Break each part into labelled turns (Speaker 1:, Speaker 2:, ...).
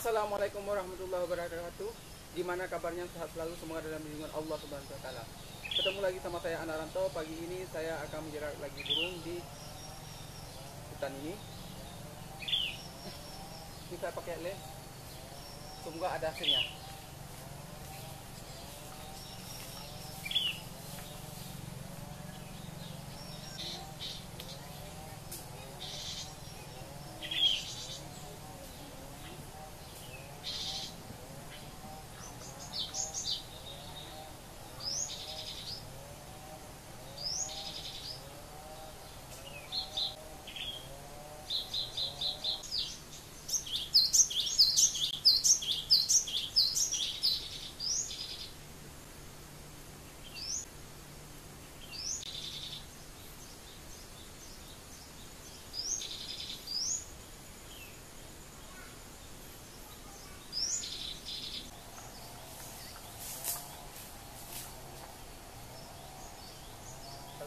Speaker 1: Assalamualaikum warahmatullahi wabarakatuh. Gimana kabarnya? Sehat selalu, semoga dalam lindungan Allah Subhanahu wa taala. Ketemu lagi sama saya Anak Rantau. Pagi ini saya akan menjarak lagi burung di hutan ini. Ini saya pakai lem. Semoga ada hasilnya.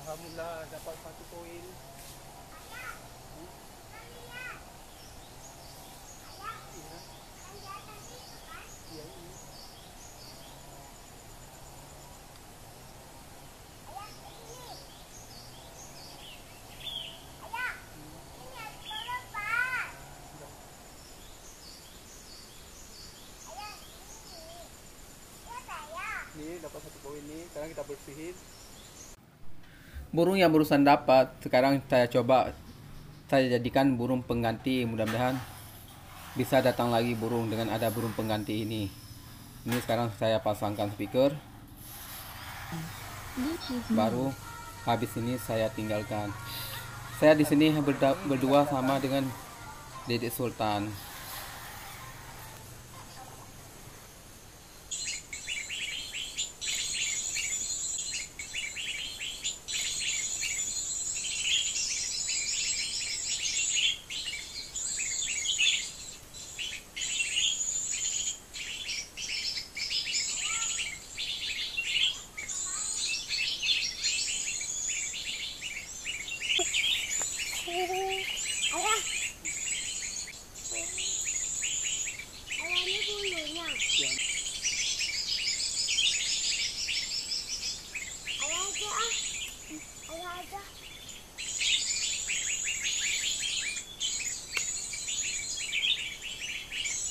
Speaker 1: Alhamdulillah dapat satu koin. Ini dapat satu koin nih, sekarang kita bersihin. Burung yang barusan dapat, sekarang saya coba saya jadikan burung pengganti. Mudah-mudahan bisa datang lagi burung dengan ada burung pengganti ini. Ini sekarang saya pasangkan speaker. Baru habis ini saya tinggalkan. Saya di sini berdua sama dengan Dedek Sultan.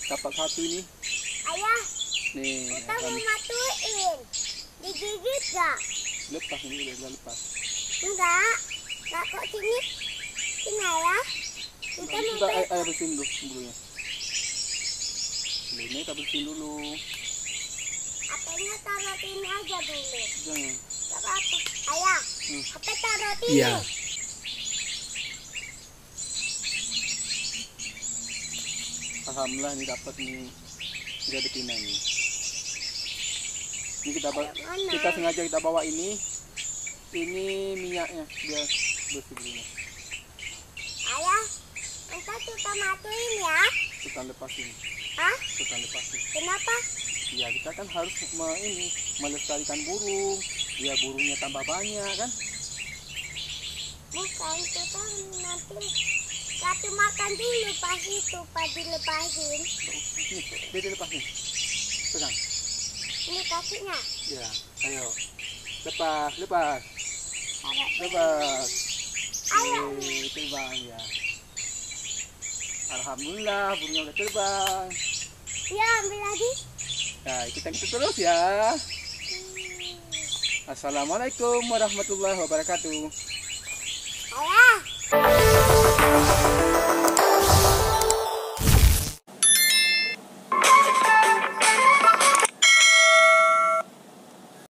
Speaker 1: Dapat satu ini.
Speaker 2: Ayah,
Speaker 1: nih
Speaker 2: kita mau matuin. Digigit gak?
Speaker 1: Lepas ini, udah lepas.
Speaker 2: Enggak kok sini. Sini ayah. Kita mau
Speaker 1: Sudah, ayah bersihin dulu bulunya. Ini kita bersihin dulu.
Speaker 2: Apanya taruh sini aja dulu.
Speaker 1: Jangan.
Speaker 2: Gak apa-apa. Ayah, apa taruh sini?
Speaker 1: Iya. Alhamdulillah ini dapat nih 3 betina nih. Ini kita sengaja kita bawa ini minyaknya biar bersih dulu.
Speaker 2: Ayah, entar kita matuin ya.
Speaker 1: Kita lepasin.
Speaker 2: Hah?
Speaker 1: Kita lepasin.
Speaker 2: Kenapa?
Speaker 1: Ya kita kan harus melestarikan burung. Ya burungnya tambah banyak kan?
Speaker 2: Bukan, kita nanti kasih makan dulu pas itu, pas dilepasin.
Speaker 1: Ini dia lepas nih. Pegang.
Speaker 2: Ini kakinya.
Speaker 1: Ya, ayo. Lepas.
Speaker 2: Taruh dulu.
Speaker 1: Lepas.
Speaker 2: Ayo.
Speaker 1: Terbang ya. Alhamdulillah burungnya udah terbang.
Speaker 2: Ya, ambil lagi.
Speaker 1: Nah, kita terus ya. Assalamualaikum warahmatullahi wabarakatuh.
Speaker 2: Ayah.